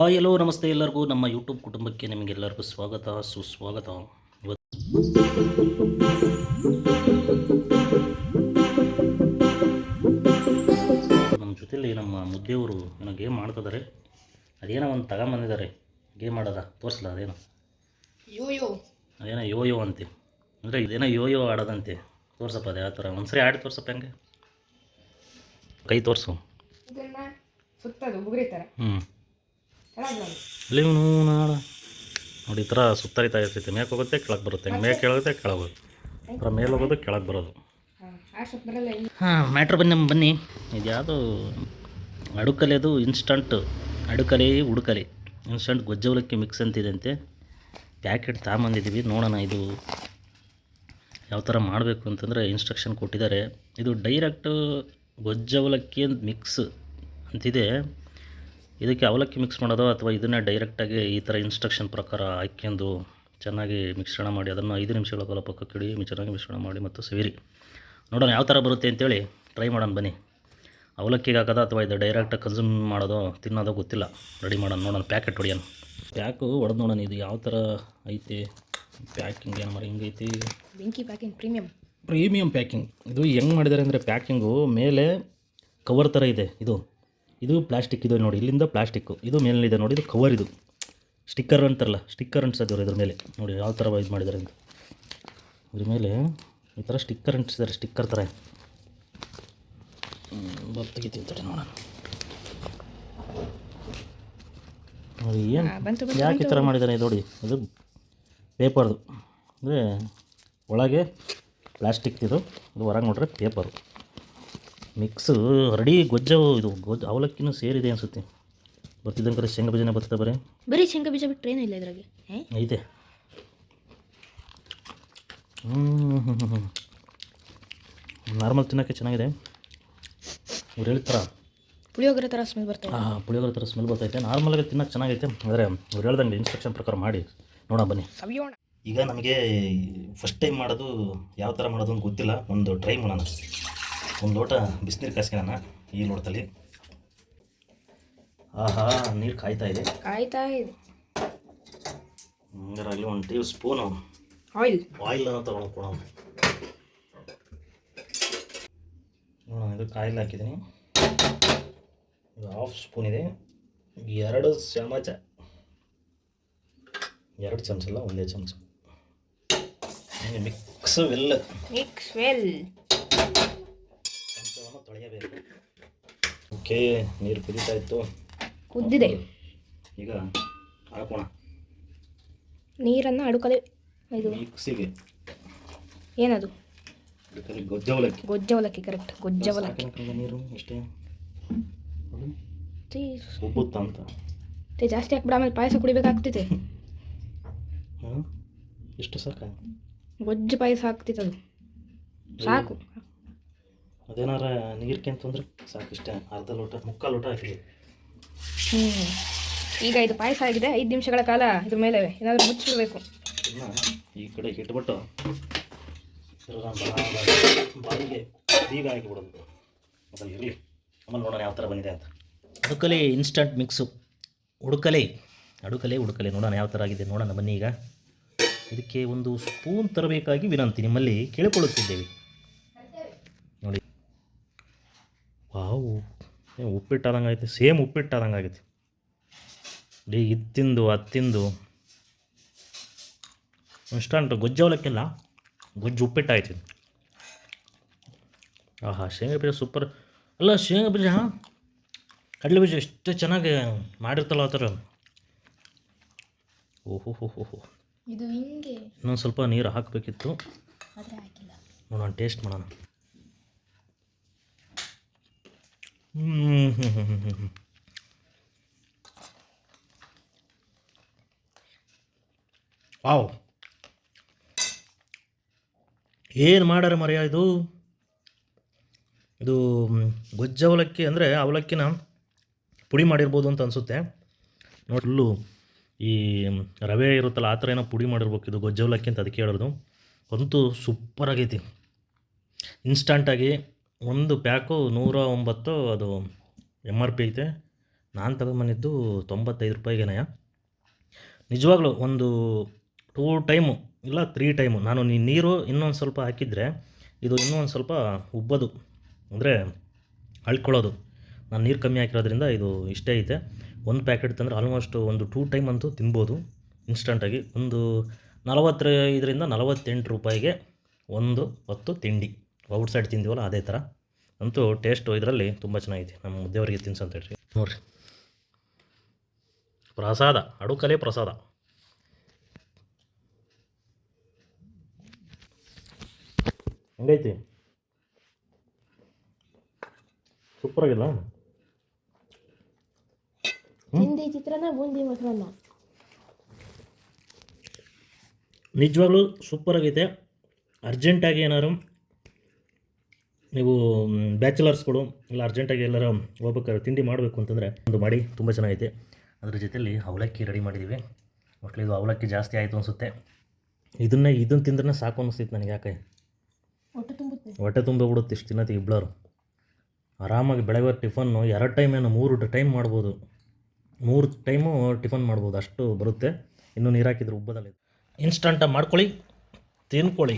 Hi hello ನಮಸ್ತೆ ಎಲ್ಲರಿಗೂ ನಮ್ಮ ಯೂಟ್ಯೂಬ್ ಕುಟುಂಬಕ್ಕೆ ನಿಮಗೆಲ್ಲರಿಗೂ ಸ್ವಾಗತ ಸುಸ್ವಾಗತ. ಇವತ್ತು ನಮ್ಮ ಜೊತೆಲಿ ನಮ್ಮ ಮುದ್ದೆಯವರು ಏನೋ ಗೇಮ್ ಮಾಡ್ತಿದ್ದಾರೆ. ಅದೇನೋ ಒಂದು ತಗೊಂಬಂದಿದ್ದಾರೆ ಗೇಮ್ ಆಡೋದ ತೋರಿಸಲ. ಅದೇನೋ ಅದೇನೋ ಯೋ ಅಂತೆ, ಅಂದರೆ ಇದೇನೋ ಯೋ ಆಡೋದಂತೆ. ತೋರ್ಸಪ್ಪ ಅದು ಯಾವ ಥರ ಒಂದ್ಸರಿ ಆಡಿ ತೋರ್ಸಪ್ಪ. ಹೆಂಗೆ ಕೈ ತೋರಿಸು. ಇಲ್ಲಿ ನೋಡಿ ಈ ಥರ ಸುತ್ತರಿತಾ ಇರ್ತೈತೆ. ಮೇಕೆ ಹೋಗುತ್ತೆ ಕೆಳಗೆ ಬರುತ್ತೆ, ಮೇಕೆ ಹೋಗುತ್ತೆ ಕೆಳಗೆ ಹೋಗುತ್ತೆ, ಈ ಥರ ಮೇಲೆ ಹೋಗೋದು ಕೆಳಗೆ ಬರೋದು. ಮ್ಯಾಟ್ರ್ ಬನ್ನಿ. ಇದು ಯಾವುದು ಅಡುಕಲೆದು ಇನ್ಸ್ಟಂಟ್ ಅಡುಕಲೆ ಉಡುಕಲೆ ಇನ್ಸ್ಟಂಟ್ ಗೊಜ್ಜವಲಕ್ಕಿ ಮಿಕ್ಸ್ ಅಂತಿದಂತೆ. ಪ್ಯಾಕೆಟ್ ತಗೊಂಬಂದಿದ್ದೀವಿ, ನೋಡೋಣ ಇದು ಯಾವ ಥರ ಮಾಡಬೇಕು ಅಂತಂದರೆ ಇನ್ಸ್ಟ್ರಕ್ಷನ್ ಕೊಟ್ಟಿದ್ದಾರೆ. ಇದು ಡೈರೆಕ್ಟ್ ಗೊಜ್ಜವಲಕ್ಕಿ ಮಿಕ್ಸ್ ಅಂತಿದೆ. ಇದಕ್ಕೆ ಅವಲಕ್ಕಿ ಮಿಕ್ಸ್ ಮಾಡೋದು ಅಥವಾ ಇದನ್ನು ಡೈರೆಕ್ಟಾಗಿ ಈ ಥರ ಇನ್ಸ್ಟ್ರಕ್ಷನ್ ಪ್ರಕಾರ ಹಾಕ್ಯಂದು ಚೆನ್ನಾಗಿ ಮಿಶ್ರಣ ಮಾಡಿ ಅದನ್ನು 5 ನಿಮಿಷಗಳ ಕಾಲ ಪಕ್ಕಕ್ಕೆ ಇಡಿ, ಚೆನ್ನಾಗಿ ಮಿಶ್ರಣ ಮಾಡಿ ಮತ್ತು ಸೇರಿ ನೋಡೋಣ ಯಾವ ಥರ ಬರುತ್ತೆ ಅಂತೇಳಿ ಟ್ರೈ ಮಾಡೋಣ ಬನ್ನಿ. ಅವಲಕ್ಕಿಗೆ ಹಾಕೋದು ಅಥವಾ ಇದು ಡೈರೆಕ್ಟಾಗಿ ಕನ್ಸ್ಯೂಮ್ ಮಾಡೋದು ತಿನ್ನೋದೋ ಗೊತ್ತಿಲ್ಲ. ರೆಡಿ ಮಾಡೋಣ, ನೋಡೋಣ ಪ್ಯಾಕೆಟ್ ಹೊಡಿಯೋಣ. ಪ್ಯಾಕು ಹೊಡೆದು ನೋಡೋಣ ಇದು ಯಾವ ಥರ ಐತೆ. ಪ್ಯಾಕಿಂಗ್ ಏನು ಮಾಡಿ ಹಿಂಗೈತಿ, ಬೆಂಕಿ ಪ್ಯಾಕಿಂಗ್ ಪ್ರೀಮಿಯಂ ಪ್ಯಾಕಿಂಗ್. ಇದು ಹೆಂಗೆ ಮಾಡಿದ್ದಾರೆ ಅಂದರೆ ಪ್ಯಾಕಿಂಗು ಮೇಲೆ ಕವರ್ ಥರ ಇದೆ. ಇದು ಪ್ಲಾಸ್ಟಿಕ್ ಇದೆ ನೋಡಿ, ಇಲ್ಲಿಂದ ಪ್ಲಾಸ್ಟಿಕ್ಕು, ಇದು ಮೇಲಿದೆ ನೋಡಿ, ಇದು ಕವರ್, ಇದು ಸ್ಟಿಕ್ಕರ್ ಅಂತಾರಲ್ಲ, ಸ್ಟಿಕ್ಕರ್ ಅಂಟಿಸಿದ್ರು ಇದ್ರ ಮೇಲೆ. ನೋಡಿ ಯಾವ ಥರ ಇದು ಮಾಡಿದ್ದಾರೆ ಅಂತ. ಇದ್ರ ಮೇಲೆ ಈ ಥರ ಸ್ಟಿಕ್ಕರ್ ಅಂಟಿಸಿದ್ದಾರೆ, ಸ್ಟಿಕ್ಕರ್ ಥರ ಬರ್ತಿಗಿಂತಾರೆ ನೋಡೋಣ. ನೋಡಿ ಏನು ಯಾಕೆ ಈ ಥರ ಮಾಡಿದ್ದಾರೆ ನೋಡಿ. ಇದು ಪೇಪರ್ದು, ಅಂದರೆ ಒಳಗೆ ಪ್ಲಾಸ್ಟಿಕ್, ಇದು ಹೊರಗೆ ನೋಡ್ರೆ ಪೇಪರು ಮಿಕ್ಸು ರೆಡಿ. ಇದು ಅವಲಕ್ಕಿನೂ ಸೇರಿದೆ ಅನಿಸುತ್ತೆ. ಬರ್ತಿದ್ದಂಗೆ ಶೇಂಗಾ ಬೀಜನೇ ಬರ್ತದೆ. ಬರೀ ಶೇಂಗಾ ಬೀಜ ಬಿಟ್ಟರೆ ಏನಿಲ್ಲ ಇದ್ರಾಗೆ ಐತೆ. ನಾರ್ಮಲ್ ತಿನ್ನೋಕ್ಕೆ ಚೆನ್ನಾಗಿದೆ. ಇವ್ರು ಹೇಳ್ತಾರ ಪುಳಿಯೋಗರೆ ಥರ ಸ್ಮೆಲ್ ಬರ್ತದೆ. ಪುಳಿಯೋಗರೆ ಥರ ಸ್ಮೆಲ್ ಬರ್ತೈತೆ. ನಾರ್ಮಲಾಗಿ ತಿನ್ನೋಕ್ಕೆ ಚೆನ್ನಾಗೈತೆ. ಆದರೆ ಇವ್ರು ಹೇಳ್ದಂಗೆ ಇನ್ಸ್ಟ್ರಕ್ಷನ್ ಪ್ರಕಾರ ಮಾಡಿ ನೋಡೋಣ ಬನ್ನಿ. ಈಗ ನಮಗೆ ಫಸ್ಟ್ ಟೈಮ್ ಮಾಡೋದು ಯಾವ ಥರ ಮಾಡೋದು ಅಂತ ಗೊತ್ತಿಲ್ಲ. ಒಂದು ಟ್ರೈ ಮಾಡೋಣ. ಒಂದು ಲೋಟ ಬಿಸಿನೀರು ಕಾಸ್ಕೊಳ್ಳೋಣ. ಈ ಲೋಟದಲ್ಲಿ ನೀರು ಕಾಯ್ತಾ ಇದೆ. ಹಂಗಾರಾಗಲಿ 1 ಟೇಬಲ್ ಸ್ಪೂನು ಆಯಿಲನ್ನು ತೊಗೊಳಕೋಣ. ಇದು ಆಯಿಲ್ ಹಾಕಿದ್ದೀನಿ. ಇದು 1/2 ಸ್ಪೂನ್ ಇದೆ. 2 ಚಮಚ, 2 ಚಮಚ ಅಲ್ಲ, 1 ಚಮಚ ಮಿಕ್ಸ್ ವೆಲ್ ತೊಳೆಯಬೇಕು. ಓಕೆ, ನೀರು ಕುದೀತಾ ಇತ್ತು, ಕುದ್ದಿದೆ. ಈಗ ಹಾಕೋಣ ನೀರನ್ನು ಅಡುಕಲೆ. ಇದು ಮಿಕ್ಸಿಗೆ ಏನದು? ಗೊಜ್ಜವಲಕ್ಕಿ. ಕರೆಕ್ಟ್, ಗೊಜ್ಜವಲಕ್ಕಿ. ನೀರು ಅಷ್ಟೇ ಉಬ್ಬುತ್ತ ಅಂತ ಜಾಸ್ತಿ ಹಾಕ್ಬಿಡ, ಆಮೇಲೆ ಪಾಯಸ ಕುಡಿಬೇಕಾಗ್ತೈತೆ. ಎಷ್ಟು ಸಾಕ? ಗೊಜ್ಜು ಪಾಯಸ ಆಗ್ತೈತೆ, ಅದು ಸಾಕು. ಅದೇನಾರ ನೀರ್ಕೆ ಅಂತಂದ್ರೆ ಸಾಕು, ಇಷ್ಟೇ. ಅರ್ಧ ಲೋಟ, ಮುಕ್ಕಾಲು ಲೋಟ ಹಾಕಿದೆ. ಈಗ ಇದು ಪಾಯಸ ಆಗಿದೆ. 5 ನಿಮಿಷಗಳ ಕಾಲ ಇದ್ರ ಮೇಲೆ ಏನಾದರೂ ಮುಚ್ಚಿಬಿಡಬೇಕು. ಈ ಕಡೆ ಇಟ್ಬಿಟ್ಟು ಬಾಯಿಗೆ ಬೀಗ ಹಾಕಿಬಿಡೋದು. ಅದ್ರಲ್ಲಿ ಇರಲಿ, ಆಮೇಲೆ ನೋಡೋಣ ಯಾವ ಥರ ಬಂದಿದೆ ಅಂತ. ಅಡುಕಲೆ ಇನ್ಸ್ಟಂಟ್ ಮಿಕ್ಸು, ಅಡುಕಲೆ ನೋಡೋಣ ಯಾವ ಥರ ಆಗಿದೆ. ನೋಡೋಣ ಬನ್ನಿ. ಈಗ ಇದಕ್ಕೆ 1 ಸ್ಪೂನ್ ತರಬೇಕಾಗಿ ವಿನಂತಿ ನಿಮ್ಮಲ್ಲಿ ಕೇಳಿಕೊಳ್ಳುತ್ತಿದ್ದೇವೆ. ನೋಡಿ, ವಾವು, ಉಪ್ಪಿಟ್ಟಾದಂಗೆ ಆಗೈತೆ. ಸೇಮ್ ಉಪ್ಪಿಟ್ಟಾದಂಗೆ ಆಗೈತೆ. ಇತ್ತಿಂದು ಹತ್ತಿಂದು ಇನ್ಸ್ಟಂಟ್ ಗೊಜ್ಜವಲಕ್ಕಿಲ್ಲ, ಗೊಜ್ಜು ಉಪ್ಪಿಟ್ಟಾಯ್ತು. ಶೇಂಗಾ ಬೀಜ ಸೂಪರ್ ಅಲ್ಲ. ಶೇಂಗಾ ಬೀಜ, ಕಡಲೆ ಬೀಜ ಎಷ್ಟು ಚೆನ್ನಾಗಿ ಮಾಡಿರ್ತಲ್ಲ ಆ ಥರ. ಓಹೋ, ಇದು ಹಿಂಗೆ ಇನ್ನೊಂದು ಸ್ವಲ್ಪ ನೀರು ಹಾಕಬೇಕಿತ್ತು. ನೋಡೋಣ, ಟೇಸ್ಟ್ ಮಾಡೋಣ. ವಾವ್, ಏನು ಮಾಡ್ಯಾರ ಮರ್ಯ ಇದು ಗೊಜ್ಜು ಅವಲಕ್ಕಿ. ಅಂದರೆ ಅವಲಕ್ಕಿನ ಪುಡಿ ಮಾಡಿರ್ಬೋದು ಅಂತ ಅನಿಸುತ್ತೆ. ನೋಡಿ, ಫುಲ್ಲು ಈ ರವೆ ಇರುತ್ತಲ್ಲ ಆ ಥರ ಏನೋ ಪುಡಿ ಮಾಡಿರ್ಬೇಕು. ಇದು ಗೊಜ್ಜು ಅವಲಕ್ಕಿ ಅಂತ ಅದಕ್ಕೆ ಹೇಳೋದು. ಅಂತೂ ಸೂಪರ್ ಆಗೈತಿ. ಇನ್ಸ್ಟಂಟಾಗಿ ಒಂದು ಪ್ಯಾಕು 109 ಅದು MRP ಐತೆ. ನಾನು ತಗೊಂಬಂದಿದ್ದು 95 ರೂಪಾಯಿಗೆನಯ. ನಿಜವಾಗ್ಲೂ ಒಂದು 2 ಟೈಮು ಇಲ್ಲ 3 ಟೈಮು ನಾನು ನೀರು ಇನ್ನೊಂದು ಸ್ವಲ್ಪ ಹಾಕಿದರೆ ಇದು ಇನ್ನೂ ಒಂದು ಸ್ವಲ್ಪ ಉಬ್ಬೋದು, ಅಂದರೆ ಅಳ್ಕೊಳ್ಳೋದು. ನಾನು ನೀರು ಕಮ್ಮಿ ಹಾಕಿರೋದ್ರಿಂದ ಇದು ಇಷ್ಟೇ ಐತೆ. ಒಂದು ಪ್ಯಾಕೆಟ್ ತಂದರೆ ಆಲ್ಮೋಸ್ಟ್ ಒಂದು 2 ಟೈಮ್ ಅಂತೂ ತಿನ್ಬೋದು ಇನ್ಸ್ಟಂಟಾಗಿ. ಒಂದು 45ರಿಂದ 48 ರೂಪಾಯಿಗೆ ಒಂದು ಹೊತ್ತು ತಿಂಡಿ. ಔಟ್ಸೈಡ್ ತಿಂದಿವಲ್ಲ ಅದೇ ಥರ ಅಂತೂ ಟೇಸ್ಟು ಇದರಲ್ಲಿ ತುಂಬ ಚೆನ್ನಾಗೈತೆ. ನಮ್ಮ ಮುದ್ದೆಯವರಿಗೆ ತಿನ್ಸಂತ ಹೇಳ್ರಿ ನೋಡಿರಿ. ಪ್ರಸಾದ, ಅಡುಕಲೆ ಪ್ರಸಾದ. ಹೆಂಗೈತಿ? ಸೂಪರಾಗಿಲ್ಲ? ಹಿಂದಿ ಚಿತ್ರಾನ್ನ, ಬೂಂದಿ ಮೊಸರನ್ನ. ನಿಜವಾಗ್ಲೂ ಸೂಪರಾಗೈತೆ. ಅರ್ಜೆಂಟಾಗಿ ಏನಾದ್ರು ನೀವು ಬ್ಯಾಚುಲರ್ಸ್ಗಳು ಇಲ್ಲ ಅರ್ಜೆಂಟಾಗಿ ಎಲ್ಲರೂ ಹೋಗ್ಬೇಕಾದ್ರೆ ತಿಂಡಿ ಮಾಡಬೇಕು ಅಂತಂದರೆ ಒಂದು ಮಾಡಿ, ತುಂಬ ಚೆನ್ನಾಗೈತೆ. ಅದ್ರ ಜೊತೆಯಲ್ಲಿ ಅವಲಕ್ಕಿ ರೆಡಿ ಮಾಡಿದ್ದೀವಿ. ಮಕ್ಕಳು ಇದು ಅವಲಕ್ಕಿ ಜಾಸ್ತಿ ಆಯಿತು ಅನಿಸುತ್ತೆ. ಇದನ್ನು ತಿಂದ್ರೆ ಸಾಕು ಅನ್ನಿಸ್ತೈತೆ ನನಗೆ. ಯಾಕೆ ಹೊಟ್ಟೆ ತುಂಬ ಬಿಡುತ್ತೆ ಇಷ್ಟು ತಿನ್ನೋದು ಇಬ್ಬಳರು. ಆರಾಮಾಗಿ ಬೆಳಗ್ಗೆ ಟಿಫನ್ನು 2 ಟೈಮ್ ಏನೋ 3 ಟೈಮ್ ಮಾಡ್ಬೋದು. 3 ಟೈಮು ಟಿಫನ್ ಮಾಡ್ಬೋದು, ಅಷ್ಟು ಬರುತ್ತೆ. ಇನ್ನೂ ನೀರು ಹಾಕಿದ್ರೆ ಉಬ್ಬದಲ್ಲಿ. ಇನ್ಸ್ಟಂಟಾಗಿ ಮಾಡ್ಕೊಳ್ಳಿ, ತಿನ್ಕೊಳ್ಳಿ.